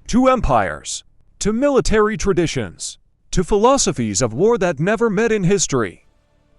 to empires, to military traditions, to philosophies of war that never met in history.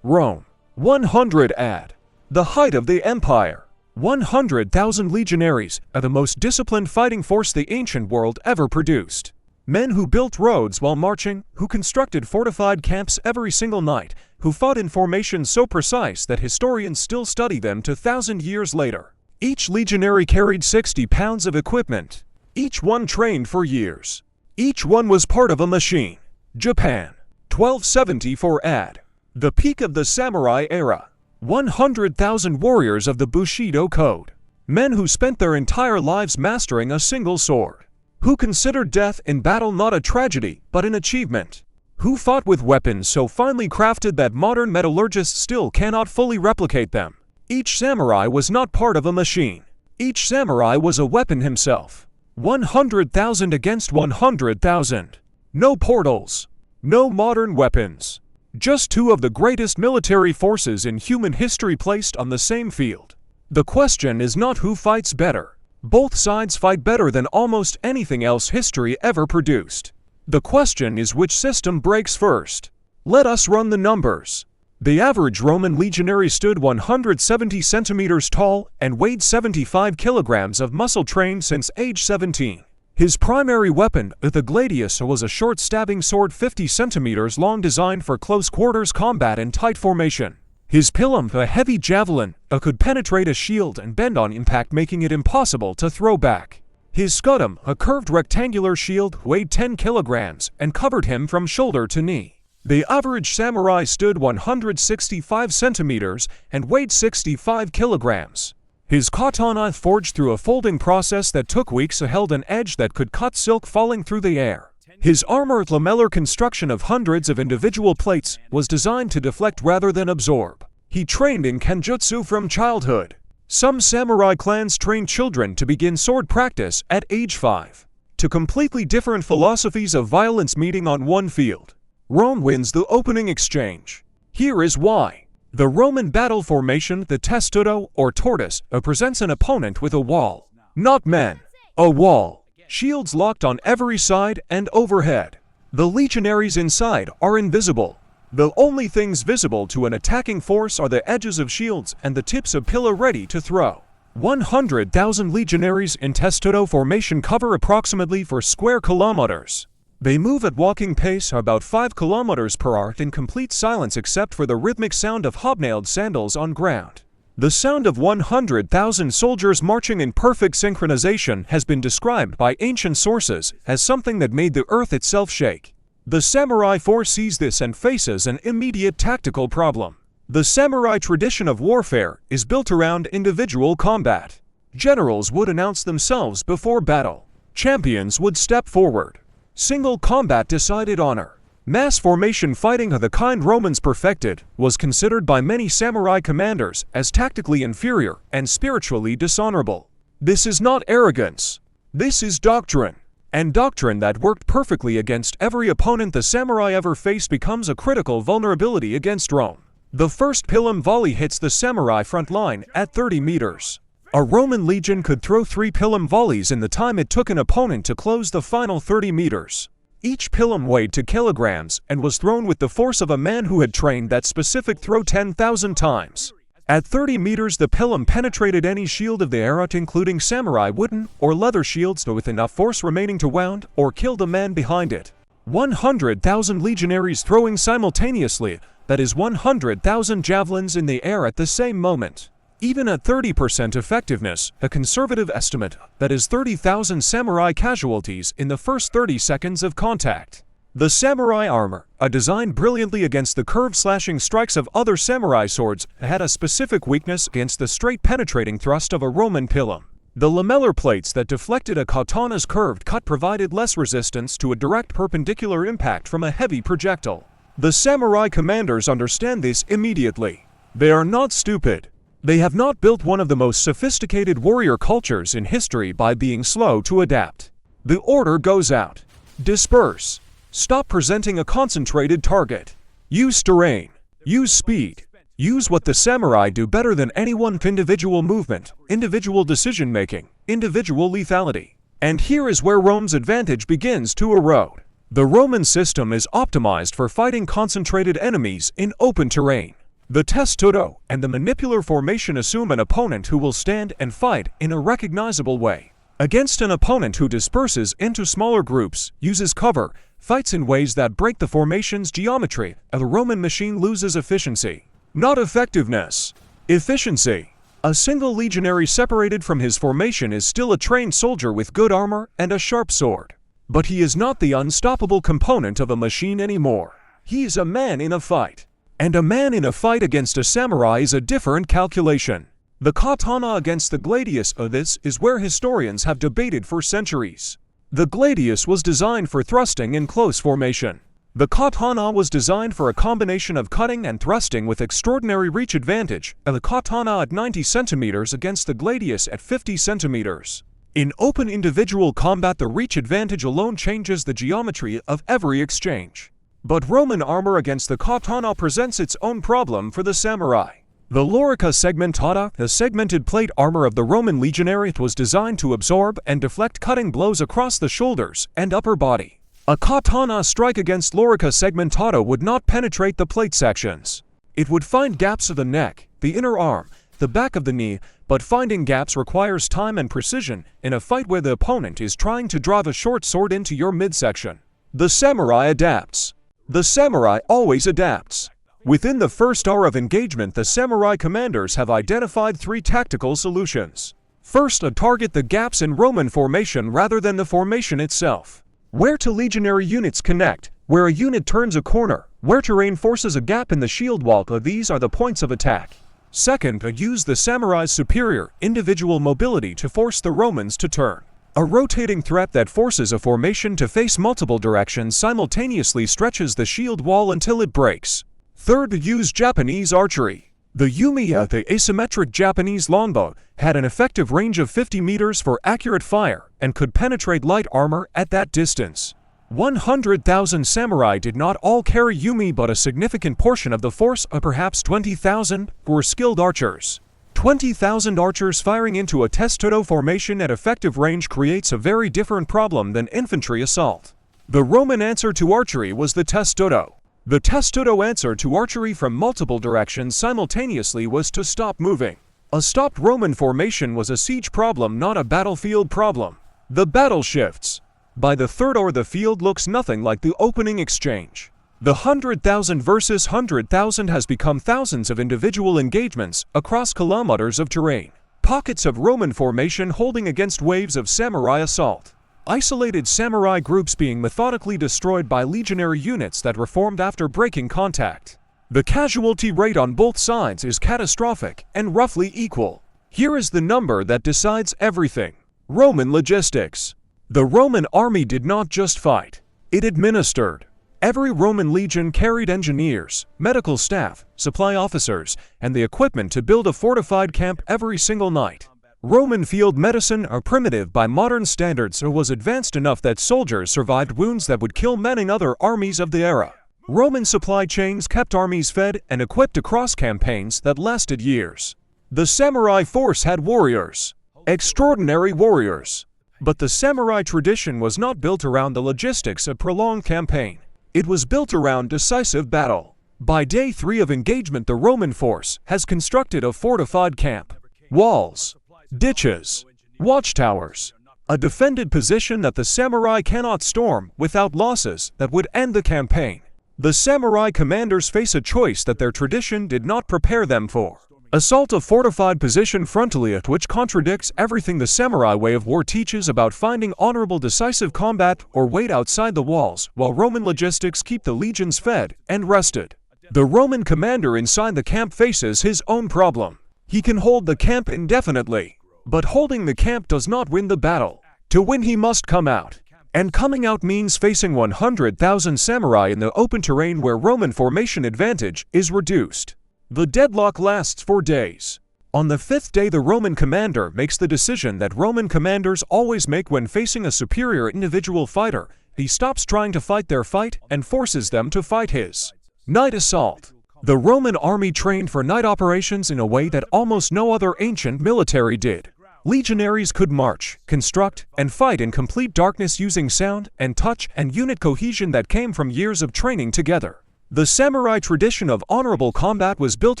Rome, 100 AD. The height of the empire. 100,000 legionaries are the most disciplined fighting force the ancient world ever produced. Men who built roads while marching, who constructed fortified camps every single night, who fought in formations so precise that historians still study them 2,000 years later. Each legionary carried 60 pounds of equipment. Each one trained for years. Each one was part of a machine. Japan, 1274 AD. The peak of the samurai era. 100,000 warriors of the bushido code. Men who spent their entire lives mastering a single sword. Who considered death in battle not a tragedy, but an achievement. Who fought with weapons so finely crafted that modern metallurgists still cannot fully replicate them. Each samurai was not part of a machine. Each samurai was a weapon himself. 100,000 against 100,000. No portals. No modern weapons. Just two of the greatest military forces in human history placed on the same field. The question is not who fights better. Both sides fight better than almost anything else history ever produced. The question is which system breaks first. Let us run the numbers. The average Roman legionary stood 170 centimeters tall and weighed 75 kilograms of muscle trained since age 17. His primary weapon, the gladius, was a short stabbing sword 50 centimeters long designed for close quarters combat in tight formation. His pilum, a heavy javelin, could penetrate a shield and bend on impact, making it impossible to throw back. His scudum, a curved rectangular shield, weighed 10 kilograms and covered him from shoulder to knee. The average samurai stood 165 centimeters and weighed 65 kilograms. His katana, forged through a folding process that took weeks, held an edge that could cut silk falling through the air. His armor, lamellar construction of hundreds of individual plates, was designed to deflect rather than absorb. He trained in kenjutsu from childhood. Some samurai clans train children to begin sword practice at age 5. Two completely different philosophies of violence meeting on one field. Rome wins the opening exchange. Here is why. The Roman battle formation, the testudo, or tortoise, presents an opponent with a wall. Not men. A wall. Shields locked on every side and overhead. The legionaries inside are invisible. The only things visible to an attacking force are the edges of shields and the tips of pillar ready to throw. 100,000 legionaries in testudo formation cover approximately 4 square kilometers. They move at walking pace, about 5 kilometers per hour, in complete silence except for the rhythmic sound of hobnailed sandals on ground. The sound of 100,000 soldiers marching in perfect synchronization has been described by ancient sources as something that made the earth itself shake. The samurai foresees this and faces an immediate tactical problem. The samurai tradition of warfare is built around individual combat. Generals would announce themselves before battle. Champions would step forward. Single combat decided honor. Mass formation fighting of the kind Romans perfected was considered by many samurai commanders as tactically inferior and spiritually dishonorable. This is not arrogance. This is doctrine. And doctrine that worked perfectly against every opponent the samurai ever faced becomes a critical vulnerability against Rome. The first pilum volley hits the samurai front line at 30 meters. A Roman legion could throw 3 pilum volleys in the time it took an opponent to close the final 30 meters. Each pilum weighed 2 kilograms and was thrown with the force of a man who had trained that specific throw 10,000 times. At 30 meters, the pilum penetrated any shield of the era, including samurai wooden or leather shields, with enough force remaining to wound or kill the man behind it. 100,000 legionaries throwing simultaneously, that is 100,000 javelins in the air at the same moment. Even at 30% effectiveness, a conservative estimate, that is 30,000 samurai casualties in the first 30 seconds of contact. The samurai armor, designed brilliantly against the curved slashing strikes of other samurai swords, had a specific weakness against the straight penetrating thrust of a Roman pilum. The lamellar plates that deflected a katana's curved cut provided less resistance to a direct perpendicular impact from a heavy projectile. The samurai commanders understand this immediately. They are not stupid. They have not built one of the most sophisticated warrior cultures in history by being slow to adapt. The order goes out. Disperse. Stop presenting a concentrated target. Use terrain. Use speed. Use what the samurai do better than anyone: individual movement, individual decision-making, individual lethality. And here is where Rome's advantage begins to erode. The Roman system is optimized for fighting concentrated enemies in open terrain. The testudo and the manipular formation assume an opponent who will stand and fight in a recognizable way against an opponent who disperses into smaller groups, uses cover, fights in ways that break the formation's geometry, and the Roman machine loses efficiency. Not effectiveness. Efficiency. A single legionary separated from his formation is still a trained soldier with good armor and a sharp sword. But he is not the unstoppable component of a machine anymore. He is a man in a fight. And a man in a fight against a samurai is a different calculation. The katana against the gladius. This is where historians have debated for centuries. The gladius was designed for thrusting in close formation. The katana was designed for a combination of cutting and thrusting with extraordinary reach advantage, and the katana at 90 centimeters against the gladius at 50 centimeters. In open individual combat, the reach advantage alone changes the geometry of every exchange. But Roman armor against the katana presents its own problem for the samurai. The lorica segmentata, the segmented plate armor of the Roman legionary, was designed to absorb and deflect cutting blows across the shoulders and upper body. A katana strike against lorica segmentata would not penetrate the plate sections. It would find gaps of the neck, the inner arm, the back of the knee, but finding gaps requires time and precision in a fight where the opponent is trying to drive a short sword into your midsection. The samurai adapts. The samurai always adapts. Within the first hour of engagement, the samurai commanders have identified 3 tactical solutions. First, target the gaps in Roman formation rather than the formation itself. Where two legionary units connect, where a unit turns a corner, where terrain forces a gap in the shield wall, these are the points of attack. Second, use the samurai's superior individual mobility to force the Romans to turn. A rotating threat that forces a formation to face multiple directions simultaneously stretches the shield wall until it breaks. Third, use Japanese archery. The Yumiya, the asymmetric Japanese longbow, had an effective range of 50 meters for accurate fire and could penetrate light armor at that distance. 100,000 samurai did not all carry Yumi, but a significant portion of the force, perhaps 20,000, were skilled archers. 20,000 archers firing into a testudo formation at effective range creates a very different problem than infantry assault. The Roman answer to archery was the testudo. The testudo answer to archery from multiple directions simultaneously was to stop moving. A stopped Roman formation was a siege problem, not a battlefield problem. The battle shifts. By the third hour, the field looks nothing like the opening exchange. The 100,000 versus 100,000 has become thousands of individual engagements across kilometers of terrain. Pockets of Roman formation holding against waves of samurai assault. Isolated samurai groups being methodically destroyed by legionary units that reformed after breaking contact. The casualty rate on both sides is catastrophic and roughly equal. Here is the number that decides everything. Roman logistics. The Roman army did not just fight, it administered. Every Roman legion carried engineers, medical staff, supply officers, and the equipment to build a fortified camp every single night. Roman field medicine, primitive by modern standards, was advanced enough that soldiers survived wounds that would kill men in other armies of the era. Roman supply chains kept armies fed and equipped across campaigns that lasted years. The samurai force had warriors, extraordinary warriors. But the samurai tradition was not built around the logistics of prolonged campaign. It was built around decisive battle. By day 3 of engagement, the Roman force has constructed a fortified camp, walls, ditches, watchtowers, a defended position that the samurai cannot storm without losses that would end the campaign. The samurai commanders face a choice that their tradition did not prepare them for. Assault a fortified position frontally, which contradicts everything the samurai way of war teaches about finding honorable decisive combat, or wait outside the walls while Roman logistics keep the legions fed and rested. The Roman commander inside the camp faces his own problem. He can hold the camp indefinitely, but holding the camp does not win the battle. To win, he must come out. And coming out means facing 100,000 samurai in the open terrain where Roman formation advantage is reduced. The deadlock lasts for days. On the 5th day, the Roman commander makes the decision that Roman commanders always make when facing a superior individual fighter. He stops trying to fight their fight and forces them to fight his. Night assault. The Roman army trained for night operations in a way that almost no other ancient military did. Legionaries could march, construct, and fight in complete darkness using sound and touch and unit cohesion that came from years of training together. The samurai tradition of honorable combat was built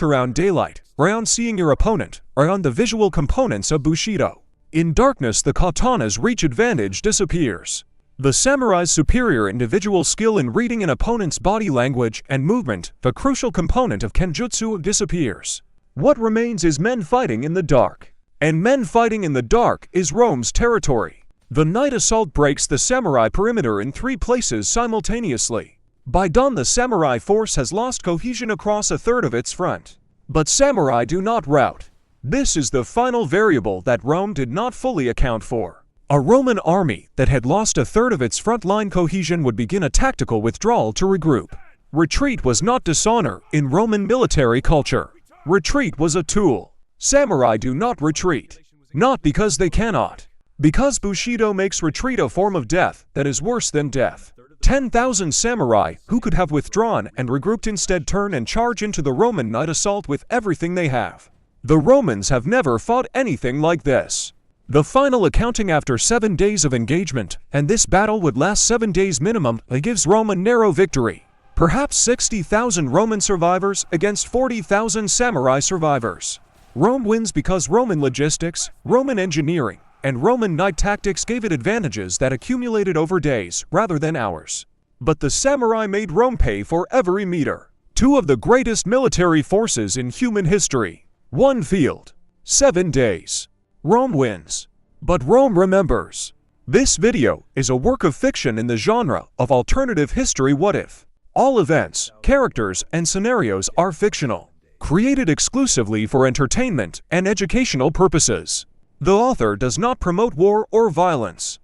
around daylight, around seeing your opponent, around the visual components of bushido. In darkness, the katana's reach advantage disappears. The samurai's superior individual skill in reading an opponent's body language and movement, the crucial component of kenjutsu, disappears. What remains is men fighting in the dark. And men fighting in the dark is Rome's territory. The night assault breaks the samurai perimeter in 3 places simultaneously. By dawn, the samurai force has lost cohesion across a third of its front. But samurai do not rout. This is the final variable that Rome did not fully account for. A Roman army that had lost a third of its front line cohesion would begin a tactical withdrawal to regroup. Retreat was not dishonor in Roman military culture. Retreat was a tool. Samurai do not retreat. Not because they cannot. Because bushido makes retreat a form of death that is worse than death. 10,000 samurai who could have withdrawn and regrouped instead turn and charge into the Roman night assault with everything they have. The Romans have never fought anything like this. The final accounting after 7 days of engagement, and this battle would last 7 days minimum, gives Rome a narrow victory. Perhaps 60,000 Roman survivors against 40,000 samurai survivors. Rome wins because Roman logistics, Roman engineering, and Roman night tactics gave it advantages that accumulated over days rather than hours. But the samurai made Rome pay for every meter. 2 of the greatest military forces in human history. 1 field. 7 days. Rome wins. But Rome remembers. This video is a work of fiction in the genre of alternative history what if. All events, characters, and scenarios are fictional. Created exclusively for entertainment and educational purposes. The author does not promote war or violence.